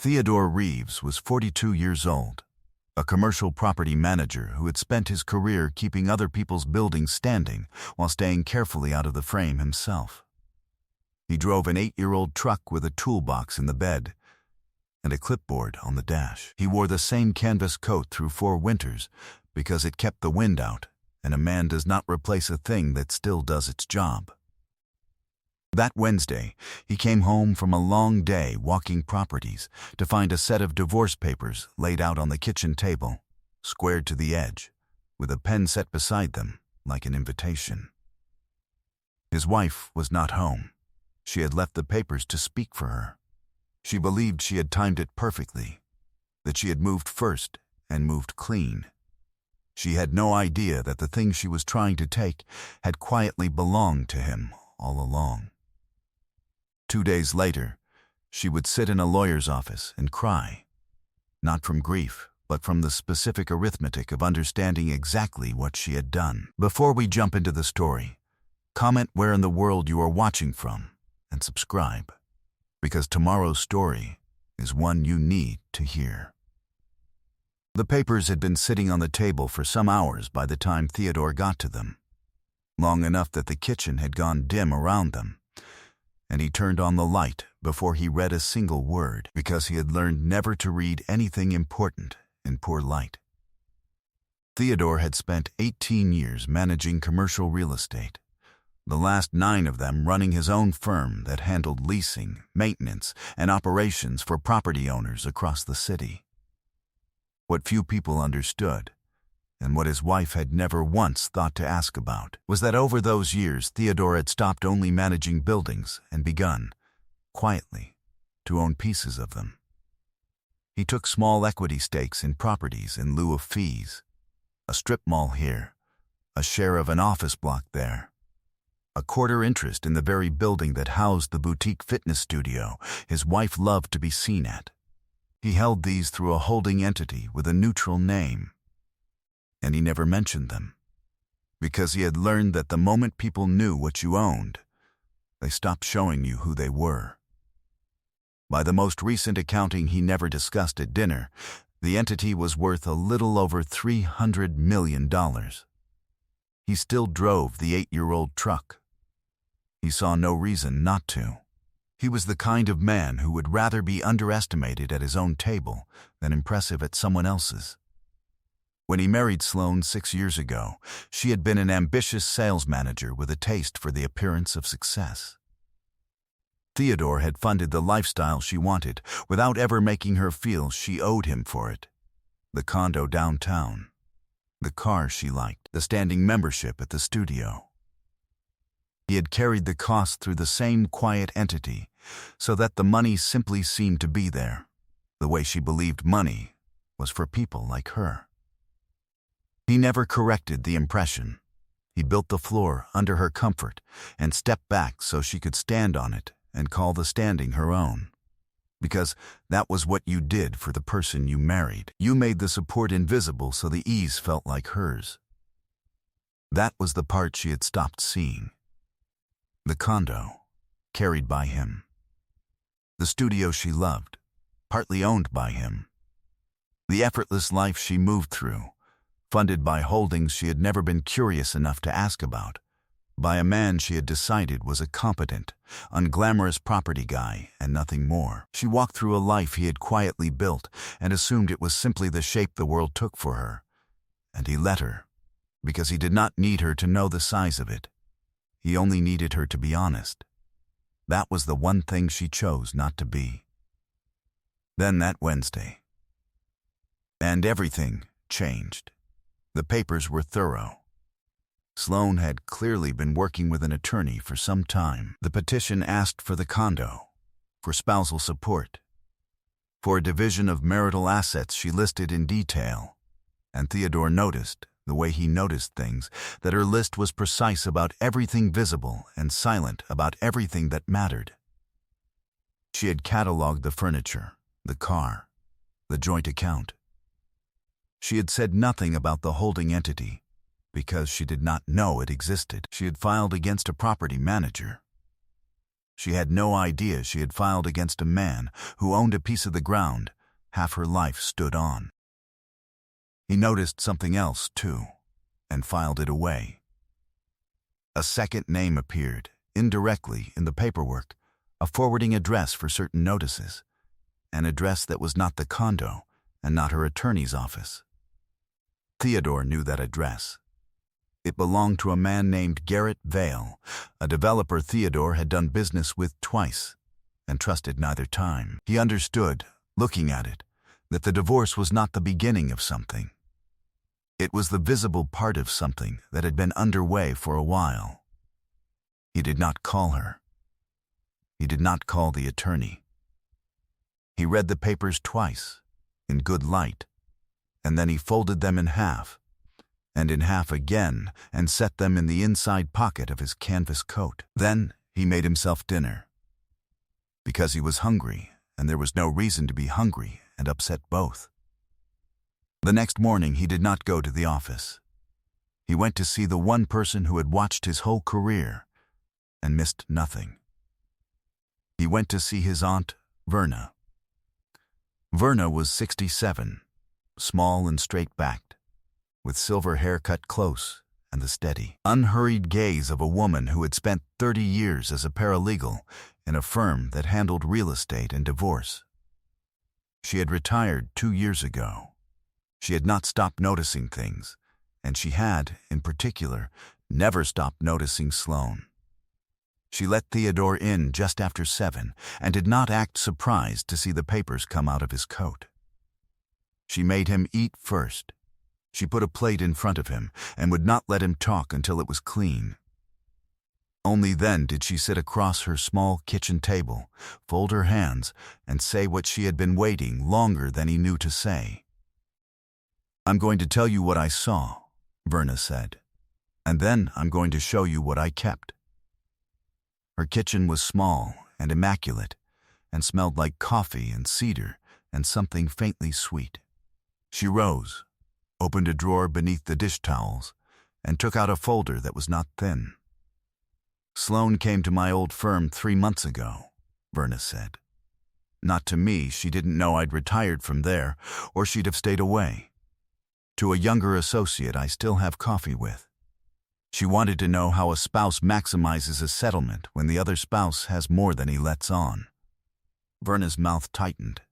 Theodore Reeves was 42 years old, a commercial property manager who had spent his career keeping other people's buildings standing while staying carefully out of the frame himself. He drove an 8-year-old truck with a toolbox in the bed and a clipboard on the dash. He wore the same canvas coat through 4 winters because it kept the wind out, and a man does not replace a thing that still does its job. That Wednesday, he came home from a long day walking properties to find a set of divorce papers laid out on the kitchen table, squared to the edge, with a pen set beside them like an invitation. His wife was not home. She had left the papers to speak for her. She believed she had timed it perfectly, that she had moved first and moved clean. She had no idea that the thing she was trying to take had quietly belonged to him all along. 2 days later, she would sit in a lawyer's office and cry, not from grief, but from the specific arithmetic of understanding exactly what she had done. Before we jump into the story, comment where in the world you are watching from and subscribe, because tomorrow's story is one you need to hear. The papers had been sitting on the table for some hours by the time Theodore got to them, long enough that the kitchen had gone dim around them, and he turned on the light before he read a single word, because he had learned never to read anything important in poor light. Theodore had spent 18 years managing commercial real estate, the last 9 of them running his own firm that handled leasing, maintenance, and operations for property owners across the city. What few people understood, and what his wife had never once thought to ask about, was that over those years Theodore had stopped only managing buildings and begun, quietly, to own pieces of them. He took small equity stakes in properties in lieu of fees, a strip mall here, a share of an office block there, a quarter interest in the very building that housed the boutique fitness studio his wife loved to be seen at. He held these through a holding entity with a neutral name, and he never mentioned them, because he had learned that the moment people knew what you owned, they stopped showing you who they were. By the most recent accounting he never discussed at dinner, the entity was worth a little over $300 million. He still drove the 8-year-old truck. He saw no reason not to. He was the kind of man who would rather be underestimated at his own table than impressive at someone else's. When he married Sloane 6 years ago, she had been an ambitious sales manager with a taste for the appearance of success. Theodore had funded the lifestyle she wanted without ever making her feel she owed him for it. The condo downtown, the car she liked, the standing membership at the studio. He had carried the cost through the same quiet entity so that the money simply seemed to be there, the way she believed money was for people like her. He never corrected the impression. He built the floor under her comfort and stepped back so she could stand on it and call the standing her own. Because that was what you did for the person you married. You made the support invisible so the ease felt like hers. That was the part she had stopped seeing. The condo, carried by him. The studio she loved, partly owned by him. The effortless life she moved through, funded by holdings she had never been curious enough to ask about, by a man she had decided was a competent, unglamorous property guy and nothing more. She walked through a life he had quietly built and assumed it was simply the shape the world took for her. And he let her, because he did not need her to know the size of it. He only needed her to be honest. That was the one thing she chose not to be. Then that Wednesday. And everything changed. The papers were thorough. Sloane had clearly been working with an attorney for some time. The petition asked for the condo, for spousal support, for a division of marital assets she listed in detail, and Theodore noticed, the way he noticed things, that her list was precise about everything visible and silent about everything that mattered. She had cataloged the furniture, the car, the joint account. She had said nothing about the holding entity, because she did not know it existed. She had filed against a property manager. She had no idea she had filed against a man who owned a piece of the ground half her life stood on. He noticed something else, too, and filed it away. A second name appeared, indirectly, in the paperwork, a forwarding address for certain notices, an address that was not the condo and not her attorney's office. Theodore knew that address. It belonged to a man named Garrett Vale, a developer Theodore had done business with twice and trusted neither time. He understood, looking at it, that the divorce was not the beginning of something. It was the visible part of something that had been underway for a while. He did not call her. He did not call the attorney. He read the papers twice, in good light, and then he folded them in half, and in half again, and set them in the inside pocket of his canvas coat. Then he made himself dinner. Because he was hungry, and there was no reason to be hungry and upset both. The next morning he did not go to the office. He went to see the one person who had watched his whole career and missed nothing. He went to see his aunt, Verna. Verna was 67, small and straight-backed, with silver hair cut close and the steady, unhurried gaze of a woman who had spent 30 years as a paralegal in a firm that handled real estate and divorce. She had retired 2 years ago. She had not stopped noticing things, and she had, in particular, never stopped noticing Sloane. She let Theodore in just after 7 and did not act surprised to see the papers come out of his coat. She made him eat first. She put a plate in front of him and would not let him talk until it was clean. Only then did she sit across her small kitchen table, fold her hands, and say what she had been waiting longer than he knew to say. "I'm going to tell you what I saw," Verna said, "and then I'm going to show you what I kept." Her kitchen was small and immaculate, and smelled like coffee and cedar and something faintly sweet. She rose, opened a drawer beneath the dish towels, and took out a folder that was not thin. "Sloane came to my old firm 3 months ago," Verna said. "Not to me, she didn't know I'd retired from there, or she'd have stayed away. To a younger associate I still have coffee with. She wanted to know how a spouse maximizes a settlement when the other spouse has more than he lets on." Verna's mouth tightened.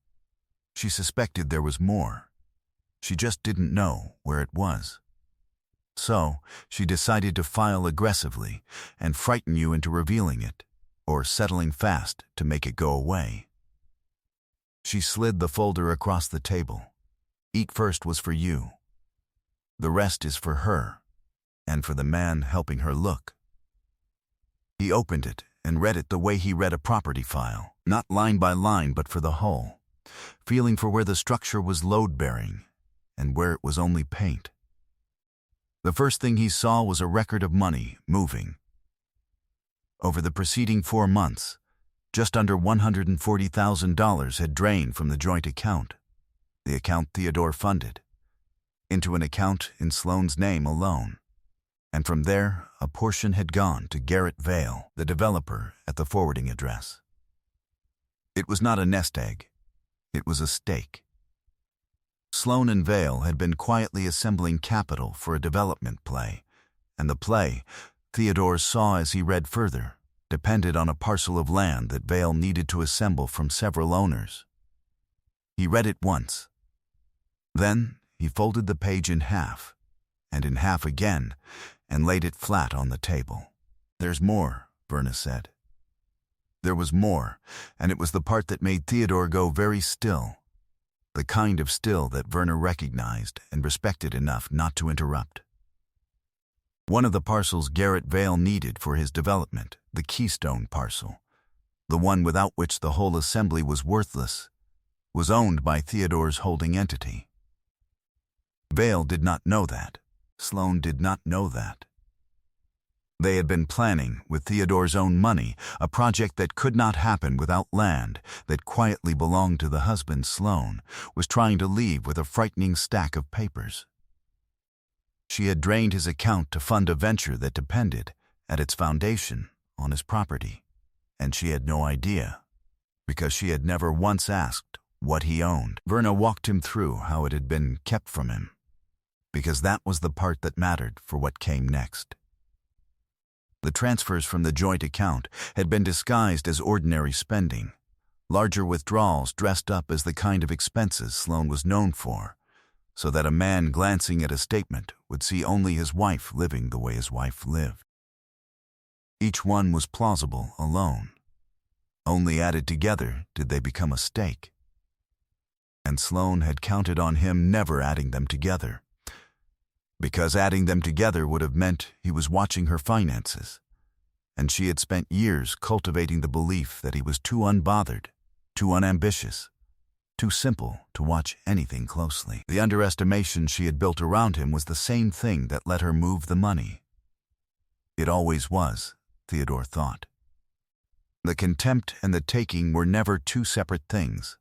She suspected there was more. She just didn't know where it was. So she decided to file aggressively and frighten you into revealing it, or settling fast to make it go away. She slid the folder across the table. "Eat first was for you. The rest is for her, and for the man helping her look." He opened it and read it the way he read a property file, not line by line but for the whole, feeling for where the structure was load-bearing and where it was only paint. The first thing he saw was a record of money moving. Over the preceding 4 months, just under $140,000 had drained from the joint account, the account Theodore funded, into an account in Sloane's name alone. And from there, a portion had gone to Garrett Vale, the developer, at the forwarding address. It was not a nest egg. It was a stake. Sloane and Vale had been quietly assembling capital for a development play, and the play, Theodore saw as he read further, depended on a parcel of land that Vale needed to assemble from several owners. He read it once. Then he folded the page in half, and in half again, and laid it flat on the table. "There's more," Verna said. There was more, and it was the part that made Theodore go very still, the kind of still that Verna recognized and respected enough not to interrupt. One of the parcels Garrett Vale needed for his development, the Keystone parcel, the one without which the whole assembly was worthless, was owned by Theodore's holding entity. Vale did not know that. Sloane did not know that. They had been planning, with Theodore's own money, a project that could not happen without land that quietly belonged to the husband Sloane was trying to leave with a frightening stack of papers. She had drained his account to fund a venture that depended, at its foundation, on his property, and she had no idea, because she had never once asked what he owned. Verna walked him through how it had been kept from him, because that was the part that mattered for what came next. The transfers from the joint account had been disguised as ordinary spending, larger withdrawals dressed up as the kind of expenses Sloan was known for, so that a man glancing at a statement would see only his wife living the way his wife lived. Each one was plausible alone. Only added together did they become a stake. And Sloan had counted on him never adding them together, because adding them together would have meant he was watching her finances, and she had spent years cultivating the belief that he was too unbothered, too unambitious, too simple to watch anything closely. The underestimation she had built around him was the same thing that let her move the money. It always was, Theodore thought. The contempt and the taking were never two separate things.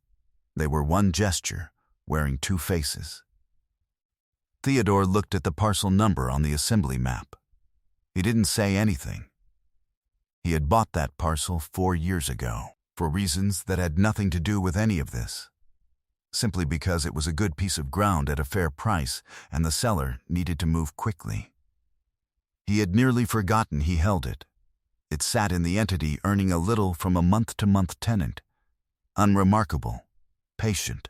They were one gesture, wearing two faces. Theodore looked at the parcel number on the assembly map. He didn't say anything. He had bought that parcel 4 years ago, for reasons that had nothing to do with any of this, simply because it was a good piece of ground at a fair price and the seller needed to move quickly. He had nearly forgotten he held it. It sat in the entity earning a little from a month-to-month tenant, unremarkable, patient.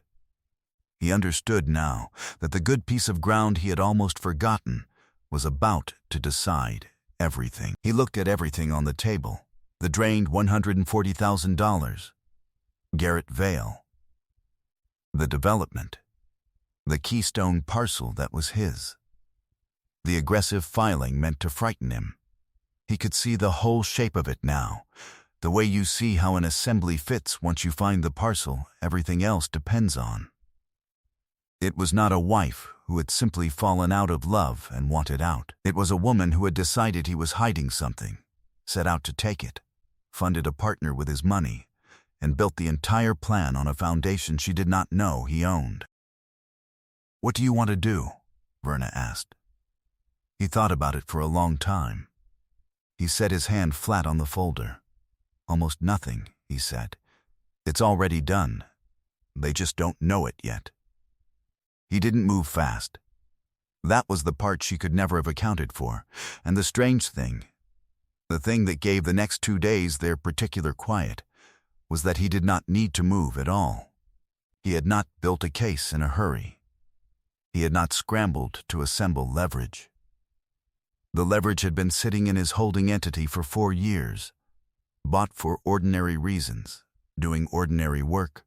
He understood now that the good piece of ground he had almost forgotten was about to decide everything. He looked at everything on the table. The drained $140,000. Garrett Vale. The development. The Keystone parcel that was his. The aggressive filing meant to frighten him. He could see the whole shape of it now, the way you see how an assembly fits once you find the parcel everything else depends on. It was not a wife who had simply fallen out of love and wanted out. It was a woman who had decided he was hiding something, set out to take it, funded a partner with his money, and built the entire plan on a foundation she did not know he owned. "What do you want to do?" Verna asked. He thought about it for a long time. He set his hand flat on the folder. "Almost nothing," he said. "It's already done. They just don't know it yet." He didn't move fast. That was the part she could never have accounted for, and the strange thing, the thing that gave the next 2 days their particular quiet, was that he did not need to move at all. He had not built a case in a hurry. He had not scrambled to assemble leverage. The leverage had been sitting in his holding entity for 4 years, bought for ordinary reasons, doing ordinary work,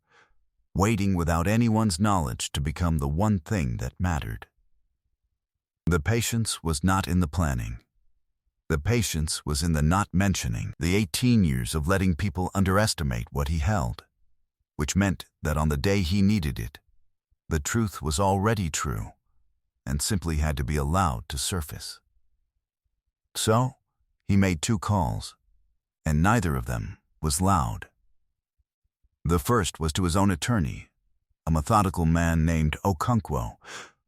waiting without anyone's knowledge to become the one thing that mattered. The patience was not in the planning. The patience was in the not mentioning, the 18 years of letting people underestimate what he held, which meant that on the day he needed it, the truth was already true and simply had to be allowed to surface. So, he made 2 calls, and neither of them was loud. The first was to his own attorney, a methodical man named Okonkwo,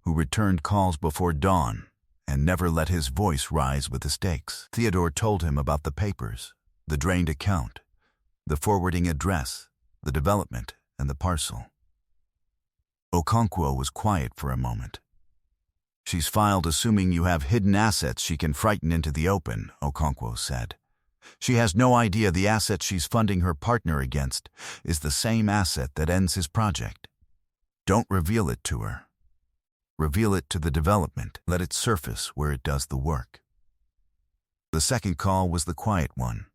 who returned calls before dawn and never let his voice rise with the stakes. Theodore told him about the papers, the drained account, the forwarding address, the development, and the parcel. Okonkwo was quiet for a moment. "She's filed assuming you have hidden assets she can frighten into the open," Okonkwo said. "She has no idea the asset she's funding her partner against is the same asset that ends his project. Don't reveal it to her. Reveal it to the development. Let it surface where it does the work." The second call was the quiet one.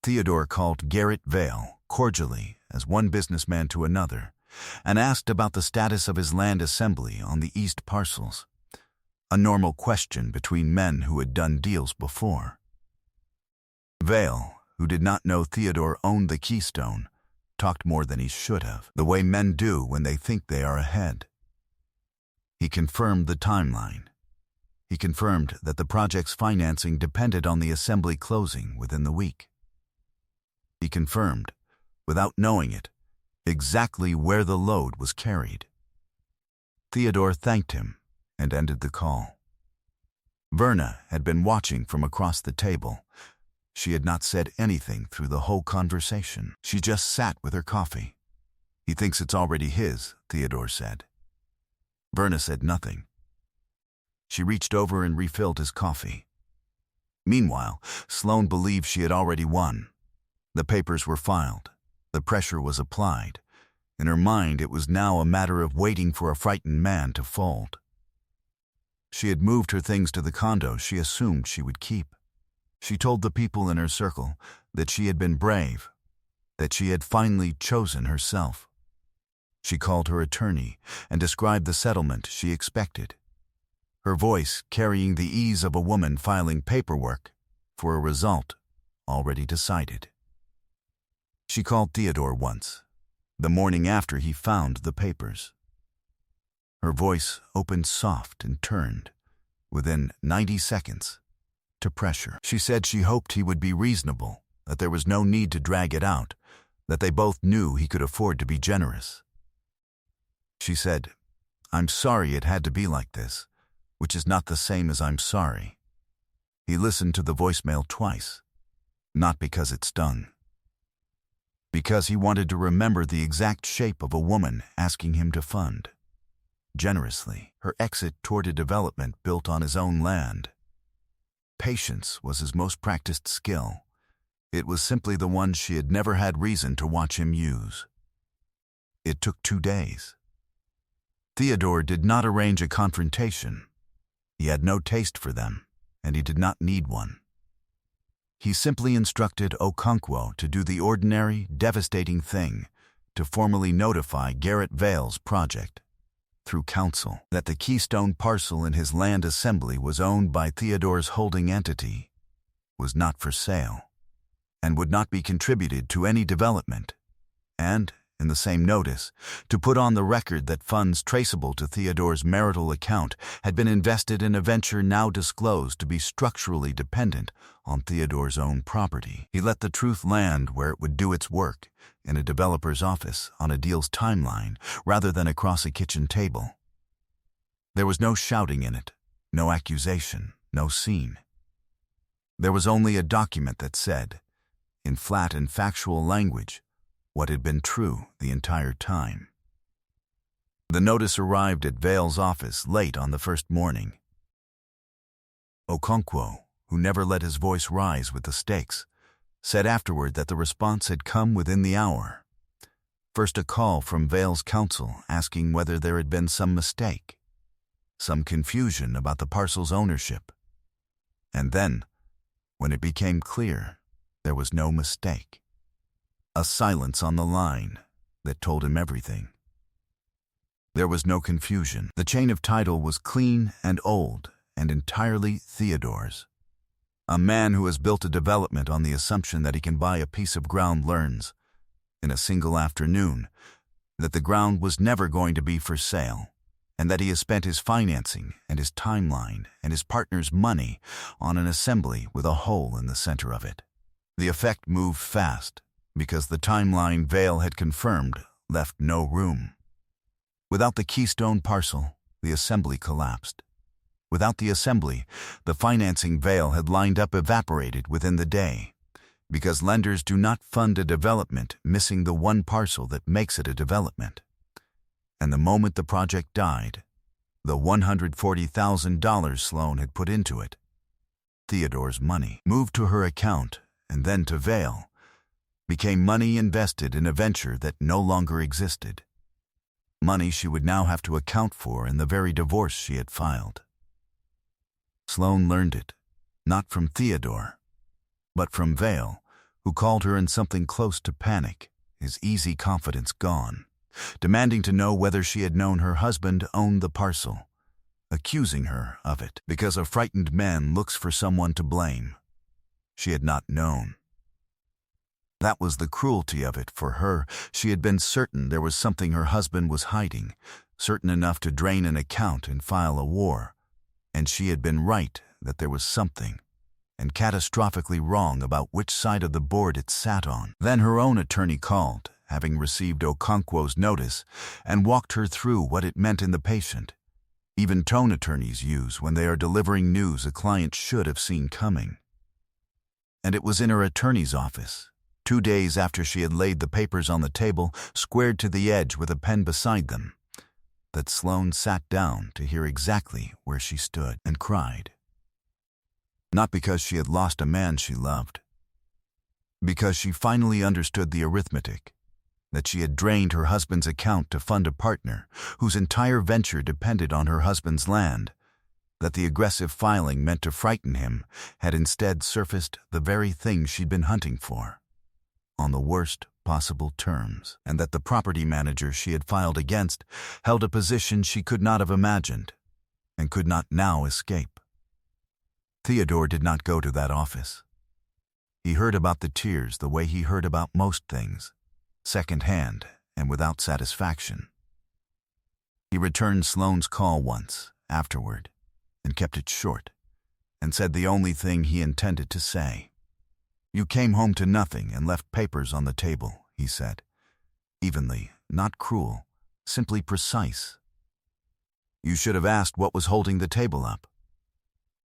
Theodore called Garrett Vale cordially as one businessman to another and asked about the status of his land assembly on the east parcels, a normal question between men who had done deals before. Vale, who did not know Theodore owned the Keystone, talked more than he should have, the way men do when they think they are ahead. He confirmed the timeline. He confirmed that the project's financing depended on the assembly closing within the week. He confirmed, without knowing it, exactly where the load was carried. Theodore thanked him and ended the call. Verna had been watching from across the table, She had not said anything through the whole conversation. She just sat with her coffee. "He thinks it's already his," Theodore said. Verna said nothing. She reached over and refilled his coffee. Meanwhile, Sloane believed she had already won. The papers were filed. The pressure was applied. In her mind, it was now a matter of waiting for a frightened man to fold. She had moved her things to the condo she assumed she would keep. She told the people in her circle that she had been brave, that she had finally chosen herself. She called her attorney and described the settlement she expected, her voice carrying the ease of a woman filing paperwork for a result already decided. She called Theodore once, the morning after he found the papers. Her voice opened soft and turned, within 90 seconds, to pressure. She said she hoped he would be reasonable, that there was no need to drag it out, that they both knew he could afford to be generous. She said, "I'm sorry it had to be like this, which is not the same as I'm sorry." He listened to the voicemail twice, not because it stung, because he wanted to remember the exact shape of a woman asking him to fund, generously, her exit toward a development built on his own land. Patience was his most practiced skill. It was simply the one she had never had reason to watch him use. It took 2 days. Theodore did not arrange a confrontation. He had no taste for them, and he did not need one. He simply instructed Okonkwo to do the ordinary, devastating thing, to formally notify Garrett Vale's project, through counsel, that the Keystone parcel in his land assembly was owned by Theodore's holding entity, was not for sale, and would not be contributed to any development, and, in the same notice, to put on the record that funds traceable to Theodore's marital account had been invested in a venture now disclosed to be structurally dependent on Theodore's own property. He let the truth land where it would do its work, in a developer's office on a deal's timeline, rather than across a kitchen table. There was no shouting in it, no accusation, no scene. There was only a document that said, in flat and factual language, what had been true the entire time. The notice arrived at Vale's office late on the first morning. Okonkwo, who never let his voice rise with the stakes, said afterward that the response had come within the hour. First a call from Vale's counsel asking whether there had been some mistake, some confusion about the parcel's ownership. And then, when it became clear, there was no mistake. A silence on the line that told him everything. There was no confusion. The chain of title was clean and old and entirely Theodore's. A man who has built a development on the assumption that he can buy a piece of ground learns, in a single afternoon, that the ground was never going to be for sale, and that he has spent his financing and his timeline and his partner's money on an assembly with a hole in the center of it. The effect moved fast, because the timeline Vale had confirmed left no room. Without the Keystone parcel, the assembly collapsed. Without the assembly, the financing Vale had lined up evaporated within the day, because lenders do not fund a development missing the one parcel that makes it a development. And the moment the project died, the $140,000 Sloane had put into it, Theodore's money, moved to her account and then to Vale, became money invested in a venture that no longer existed. Money she would now have to account for in the very divorce she had filed. Sloane learned it, not from Theodore, but from Vale, who called her in something close to panic, his easy confidence gone, demanding to know whether she had known her husband owned the parcel, accusing her of it, because a frightened man looks for someone to blame. She had not known. That was the cruelty of it for her. She had been certain there was something her husband was hiding, certain enough to drain an account and file a war. And she had been right that there was something, and catastrophically wrong about which side of the board it sat on. Then her own attorney called, having received Okonkwo's notice, and walked her through what it meant in the patient. Even tone attorneys use when they are delivering news a client should have seen coming. and it was in her attorney's office, 2 days after she had laid the papers on the table, squared to the edge with a pen beside them, that Sloane sat down to hear exactly where she stood and cried. Not because she had lost a man she loved, because she finally understood the arithmetic, that she had drained her husband's account to fund a partner whose entire venture depended on her husband's land, that the aggressive filing meant to frighten him had instead surfaced the very thing she'd been hunting for, on the worst possible terms, and that the property manager she had filed against held a position she could not have imagined and could not now escape. Theodore did not go to that office. He heard about the tears the way he heard about most things, second-hand and without satisfaction. He returned Sloane's call once, afterward, and kept it short, and said the only thing he intended to say. "You came home to nothing and left papers on the table," he said, evenly, not cruel, simply precise. "You should have asked what was holding the table up."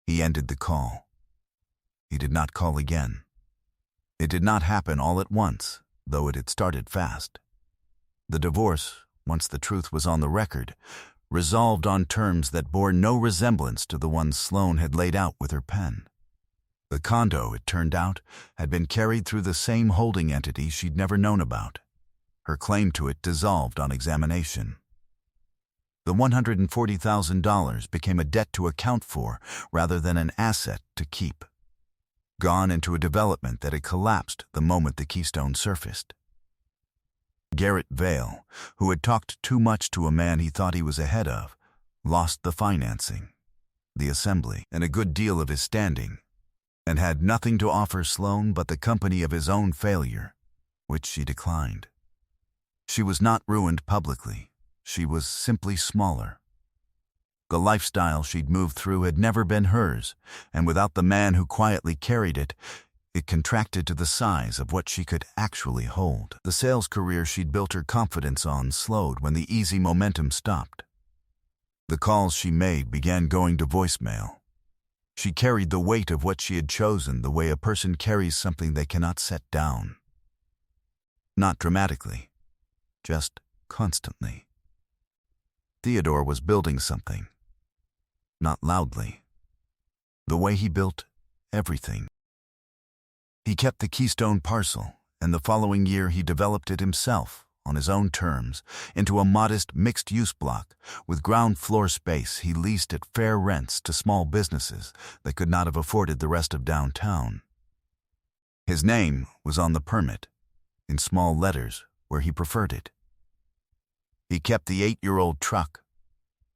He ended the call. He did not call again. It did not happen all at once, though it had started fast. The divorce, once the truth was on the record, resolved on terms that bore no resemblance to the ones Sloane had laid out with her pen. The condo, it turned out, had been carried through the same holding entity she'd never known about. Her claim to it dissolved on examination. The $140,000 became a debt to account for rather than an asset to keep, gone into a development that had collapsed the moment the keystone surfaced. Garrett Vale, who had talked too much to a man he thought he was ahead of, lost the financing, the assembly, and a good deal of his standing, and had nothing to offer Sloane but the company of his own failure, which she declined. She was not ruined publicly. She was simply smaller. The lifestyle she'd moved through had never been hers, and without the man who quietly carried it, it contracted to the size of what she could actually hold. The sales career she'd built her confidence on slowed when the easy momentum stopped. The calls she made began going to voicemail. She carried the weight of what she had chosen the way a person carries something they cannot set down. Not dramatically, just constantly. Theodore was building something, not loudly, the way he built everything. He kept the Keystone parcel, and the following year he developed it himself, on his own terms, into a modest mixed-use block with ground floor space he leased at fair rents to small businesses that could not have afforded the rest of downtown. His name was on the permit, in small letters where he preferred it. He kept the 8-year-old truck.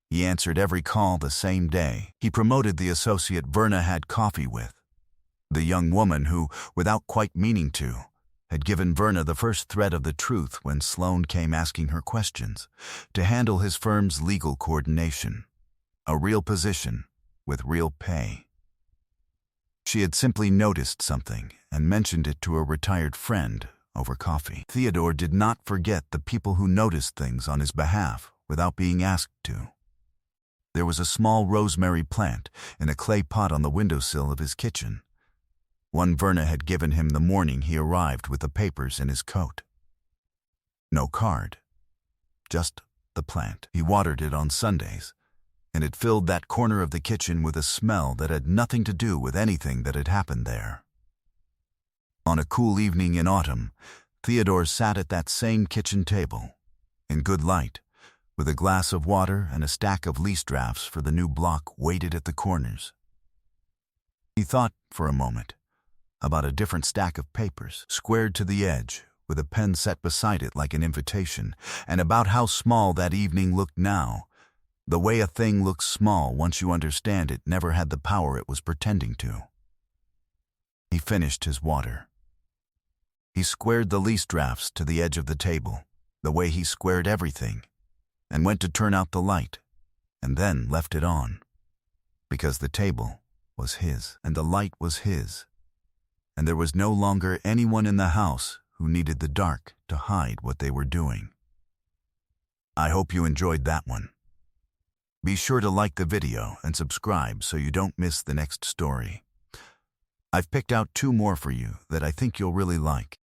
He answered every call the same day. He promoted the associate Verna had coffee with, the young woman who, without quite meaning to, had given Verna the first thread of the truth when Sloane came asking her questions, to handle his firm's legal coordination, a real position with real pay. She had simply noticed something and mentioned it to a retired friend over coffee. Theodore did not forget the people who noticed things on his behalf without being asked to. There was a small rosemary plant in a clay pot on the windowsill of his kitchen, one Verna had given him the morning he arrived with the papers in his coat. No card, just the plant. He watered it on Sundays, and it filled that corner of the kitchen with a smell that had nothing to do with anything that had happened there. On a cool evening in autumn, Theodore sat at that same kitchen table, in good light, with a glass of water and a stack of lease drafts for the new block weighted at the corners. He thought, for a moment, about a different stack of papers, squared to the edge, with a pen set beside it like an invitation, and about how small that evening looked now, the way a thing looks small once you understand it never had the power it was pretending to. He finished his water. He squared the lease drafts to the edge of the table, the way he squared everything, and went to turn out the light, and then left it on, because the table was his, and the light was his, and there was no longer anyone in the house who needed the dark to hide what they were doing. I hope you enjoyed that one. Be sure to like the video and subscribe so you don't miss the next story. I've picked out two more for you that I think you'll really like.